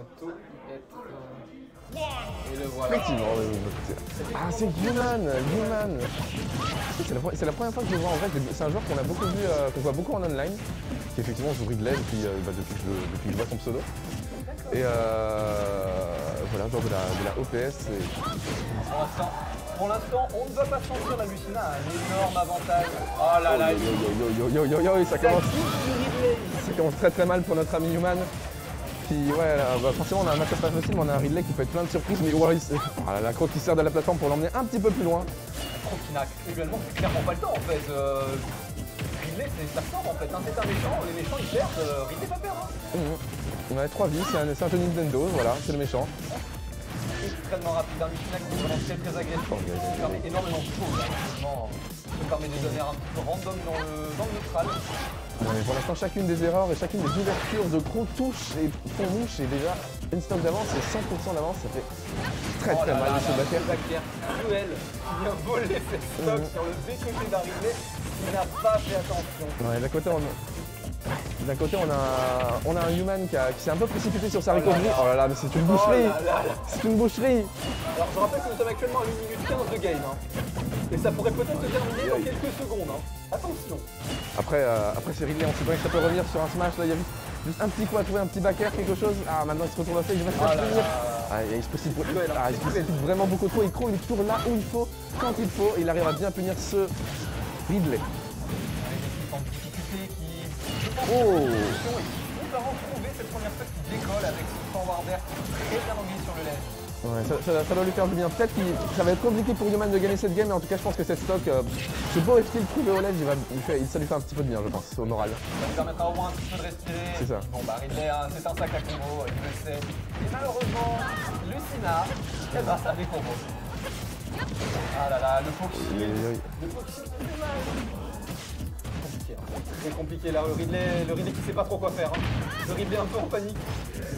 bientôt être... Et le voilà. Effectivement, ah c'est Human. C'est la première fois que je le vois en fait, c'est un joueur qu'on a beaucoup vu, qu'on voit beaucoup en online, qui effectivement joue Ridley depuis que je vois son pseudo. Et voilà, genre de la OPS. Pour l'instant, on ne va pas sentir la Lucina a un énorme avantage. Oh là là, yo, ça commence très mal pour notre ami Human. Puis ouais, bah forcément on a un match pas facile, mais on a un Ridley qui peut être plein de surprises, mais ouais, la croc qui sert de la plateforme pour l'emmener un petit peu plus loin. La croc qui n'a actuellement clairement pas le temps en fait. Ridley c'est sa sort en fait, hein. C'est un méchant, les méchants ils perdent, Ridley va perdre. Ouais, 3 vies, c'est un jeu Nintendo, voilà, c'est le méchant. Extrêmement rapide, un Lucina qui est vraiment très agressif, qui permet énormément de choses, ça permet de donner un petit peu random dans le neutral. Ouais, mais pour l'instant, chacune des erreurs et chacune des ouvertures de croc touche et font mouche et déjà une stock d'avance et 100% d'avance, ça fait très mal de se battre. Cruel qui vient voler cette stock sur le B-côté d'Ridley qui n'a pas fait attention. Ouais, d'un côté, on a un Human qui s'est un peu précipité sur sa recovery. Oh là là, mais c'est une boucherie! C'est une boucherie! Alors je rappelle que nous sommes actuellement à 1 minute 15 de game. Et ça pourrait peut-être se terminer dans quelques secondes. Attention! Après c'est Ridley, on sait pas que ça peut revenir sur un smash. Là, il y a juste un petit coup à trouver, un petit back air, quelque chose. Ah, maintenant il se retourne au stage, il va se faire finir. Il se précipite vraiment beaucoup trop. Il est toujours là où il faut, quand il faut. Et il arrive à bien punir ce Ridley. Oh! On va retrouver cette première stock qui décolle avec ce forward air très bien anglais sur le lèvre. Ouais, ça doit lui faire du bien. Peut-être que ça va être compliqué pour Human de gagner cette game, mais en tout cas, je pense que cette stock, ce beau FT trouvé au lèvres, ça lui fait un petit peu de bien, je pense, au moral. Ça lui permettra au moins un petit peu de respirer. C'est ça. Bon, bah, Ridley, c'est un sac à combo, il le sait. Et malheureusement, Lucina, elle va savoir combo. Ah là là, le Foxy. Le Foxy, c'est mal. Très compliqué là, le Ridley qui sait pas trop quoi faire. Le Ridley un peu en panique.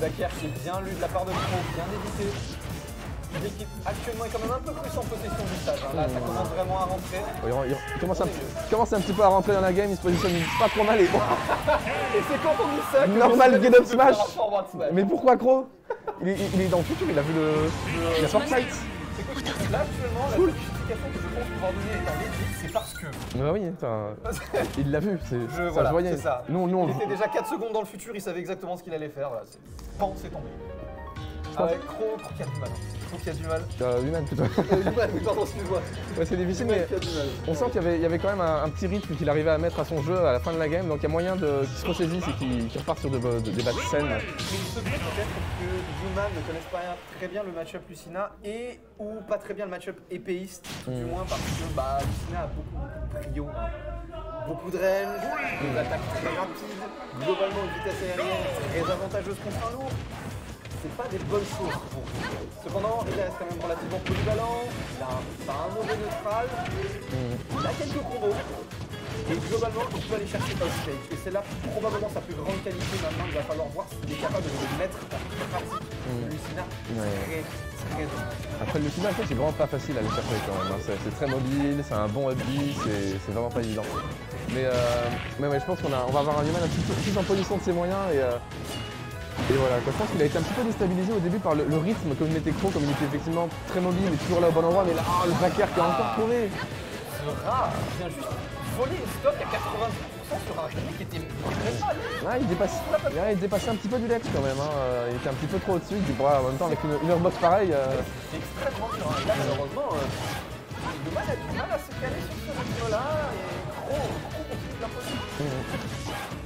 Zakier qui est bien lu de la part de Pro, bien évité. L'équipe actuellement est quand même un peu plus en possession du stage. Là, ça commence vraiment à rentrer. Il commence un petit peu à rentrer dans la game, il se positionne pas trop mal. Et c'est quand on dit ça que normal get up smash. Mais pourquoi Crow il est dans le futur, il a vu il a Fortnite. Là actuellement, la justification que je pense pouvoir donner étant legit, c'est parce que... Bah oui, il l'a vu, ça se voyait. C'est ça. Il était déjà 4 secondes dans le futur, il savait exactement ce qu'il allait faire. Voilà, pan, c'est tombé. Ah ouais, Croc qui a du mal. Croc qui a du mal. Human plutôt. Human, oui, pardon, excuse-moi. Ouais, c'est difficile, mais on sent qu'il y avait quand même un petit rythme qu'il arrivait à mettre à son jeu à la fin de la game, donc il y a moyen qu'il se ressaisisse et qu'il reparte sur des battes saines. Il se peut peut-être que Human ne connaisse pas très bien le match-up Lucina ou pas très bien le match-up épéiste, du moins parce que Lucina a beaucoup de prio. Beaucoup de range, des attaques très rapides, globalement une vitesse aérienne très avantageuse contre un lourd. C'est pas des bonnes choses pour lui. Cependant, il reste quand même relativement polyvalent, il a un mauvais neutral, il a quelques combos. Et globalement, il peut aller chercher outstage. Et c'est là probablement sa plus grande qualité maintenant. Il va falloir voir s'il est capable de le mettre en pratique. Lucina, très dommage. Après le Lucina, c'est vraiment pas facile à aller chercher quand même. C'est très mobile, c'est un bon upbeat, c'est vraiment pas évident. Mais ouais, je pense qu'on va avoir un Human un petit peu plus en position de ses moyens. Et voilà, je pense qu'il a été un petit peu déstabilisé au début par le rythme, comme il était Croc, comme il était effectivement très mobile et toujours là au bon endroit, mais là, le backer qui a encore trouvé. Ce rat vient juste voler une stock à 90% sur un Ridley qui était mal. Il dépassait un petit peu du lex quand même, il était un petit peu trop au-dessus, en même temps avec une airbox pareille. C'est extrêmement dur, là malheureusement, Human a du mal à se caler sur ce rythme-là, et Croc continue de l'imposer.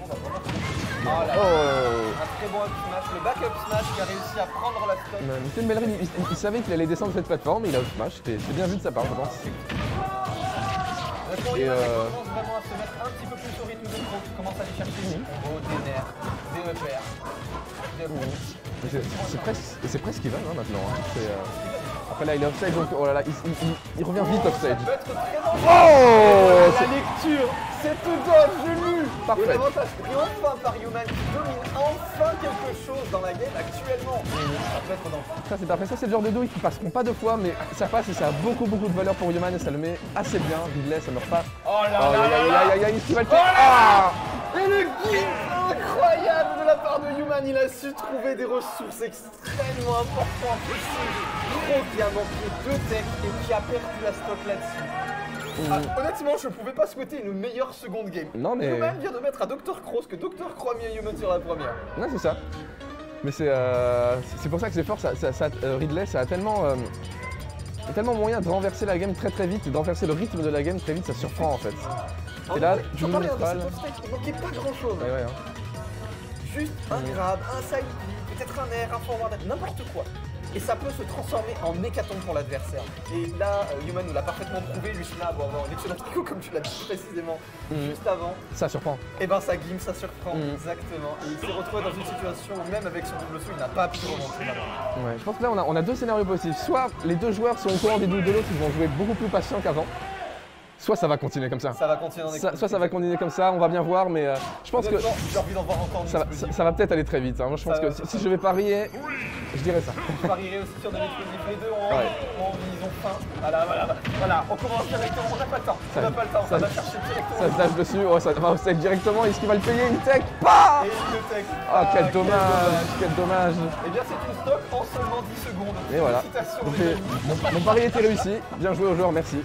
Oh là là, un très bon up smash, le back up smash qui a réussi à prendre la stock. C'était une belle read, il savait qu'il allait descendre cette plateforme, mais il a up smash, c'était bien vu de sa part je pense. Il commence vraiment à se mettre un petit peu plus au rythme de Croc, qui commence à aller chercher des combos, des nerfs, des repères, c'est presque Even maintenant. Après là il est offstage, donc oh là là, il revient vite offstage. Oh, la lecture, cette dodge lue. Parfait. Et l'avantage pris enfin par Human qui domine enfin quelque chose dans la game actuellement. Ça peut être dans le ça c'est parfait, ça c'est le genre de douille qui passeront pas deux fois, mais ça passe et ça a beaucoup de valeur pour Human et ça le met assez bien. Ridley, ça meurt pas. Oh là là là là. Il va le faire. Et le guide incroyable de la part de Human. Human, il a su trouver des ressources extrêmement importantes. C'est Croc qui a manqué 2 techs et qui a perdu la stock là-dessus. Honnêtement, je pouvais pas souhaiter une meilleure seconde game. Non, mais- Human vient de mettre à Dr. Crow ce que Dr. Crow a mis à Human sur la première. Non, c'est ça. Mais c'est pour ça que c'est fort, Ridley, ça a tellement moyen de renverser la game très très vite et de renverser le rythme de la game très vite, ça surprend en fait. Et là, tu j'en me parlais neutral. il manquait pas grand chose. Ouais, hein. Juste un grab, un side B, peut-être un air, un forward, n'importe quoi. Et ça peut se transformer en hécatombe pour l'adversaire. Et là, Human nous l'a parfaitement prouvé, Lucina va avoir un excellent tricot comme tu l'as dit précisément juste avant. Ça surprend. Et ben ça game, ça surprend, exactement. Et il s'est retrouvé dans une situation où même avec son double saut, il n'a pas pu remonter là-bas. Ouais, je pense que là on a 2 scénarios possibles. Soit les 2 joueurs sont au courant des doubles de l'autre, ils vont jouer beaucoup plus patient qu'avant. Soit ça va continuer comme ça. Ça va continuer dans Soit ça va continuer comme ça, on va bien voir, mais je pense que j'ai envie d'en voir encore une explosive. ça va peut-être aller très vite. Hein. Moi je pense que si je vais parier, je dirais ça. Je parierais aussi sur de l'explosif. Les deux ont ils ont faim. Voilà, on commence directement, on n'a pas le temps. On n'a pas le temps, ça va chercher directement. Ça se lâche dessus, oh, ça va au sec directement, est-ce qu'il va le payer une tech? Pas. Et le tech. Ah, quel dommage. Eh bien c'est une stock en seulement 10 secondes. Et voilà. Félicitations. Donc, mon pari était réussi, bien joué aux joueurs, merci.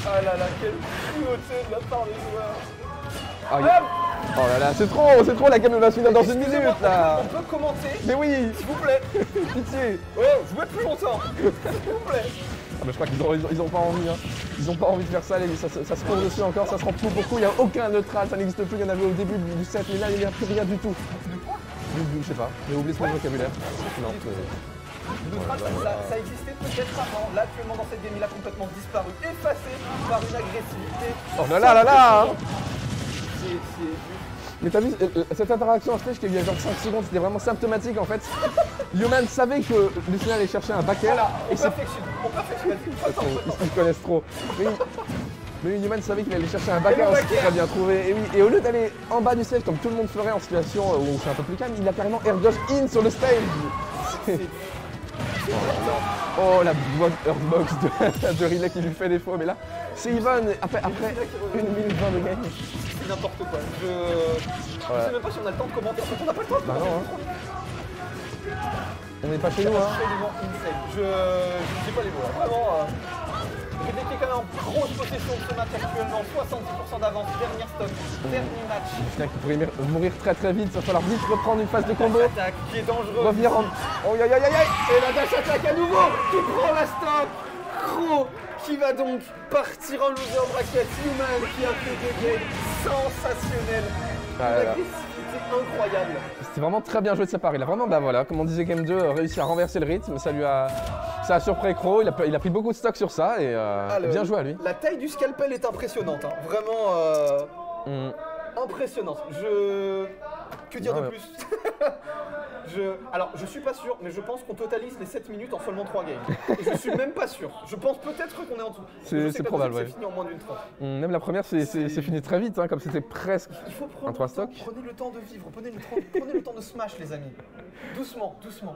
Ah là là, quelle cruauté de la part des joueurs. Ah, oh là là, c'est trop, la game va se finir dans une minute là. On peut commenter, Mais oui, s'il vous plaît. pitié. Oh, jouez plus longtemps, s'il vous plaît. Ah, mais je crois qu'ils ont pas envie, hein. Ils ont pas envie de faire ça, ça se court dessus encore, ça se rend plus beaucoup, il n'y a aucun neutral, ça n'existe plus, il y en avait au début du set, mais là il n'y a plus rien du tout. Je sais pas, j'ai oublié ce vocabulaire. Non, Le neutral, ça existait peut-être avant. Là, actuellement, dans cette game, il a complètement disparu, effacé par une agressivité. oh là là hein. C'est Mais t'as vu, cette interaction en stage qui a eu il y a genre 5 secondes, c'était vraiment symptomatique en fait. Human savait que Lucina allait chercher un back air. Voilà, et on perfectionne. ils se connaissent trop. Mais Human savait qu'il allait chercher un back air, aussi très bien trouvé. Et oui, et au lieu d'aller en bas du stage comme tout le monde ferait en situation où c'est un peu plus calme, il a carrément air dodge in sur le stage. Oh la Earthbox de Riley qui lui fait défaut, mais là c'est Yvonne après 1 minute 20 de game. C'est n'importe quoi. Je sais même pas si on a le temps de commenter. En fait, on n'a pas le temps de Bah commenter. non, hein. On n'est pas chez nous, hein. Absolument insane. Je sais pas les mots là. Vraiment. Ridley qui est quand même en grosse possession de ce match actuellement. 70% d'avance, dernière stop, dernier match. Lucina qui pourrait mourir très très vite, il va falloir vite reprendre une phase de combo. Attaque qui est dangereuse. Revenir en. Oh aïe aïe aïe aïe. Et la dash attaque à nouveau qui prend la stop. Crow qui va donc partir en loser bracket. Human qui a fait des games sensationnels. Ah là là. L'agressivité incroyable. C'était vraiment très bien joué de sa part. Il a vraiment, bah voilà, comme on disait Game 2, réussi à renverser le rythme. Ça a surpris Crow. Il a pris beaucoup de stock sur ça et bien joué à lui. La taille du scalpel est impressionnante. Hein. Vraiment impressionnante. Que dire de plus? Alors, je suis pas sûr, mais je pense qu'on totalise les 7 minutes en seulement 3 games. Je suis même pas sûr. Je pense peut-être qu'on est en dessous. C'est probable, ouais. C'est fini en moins d'une 30. Même la première, c'est fini très vite, hein, comme c'était presque Il faut prendre un 3 stock. Prenez le temps de vivre, prenez le temps de smash, les amis. Doucement, doucement.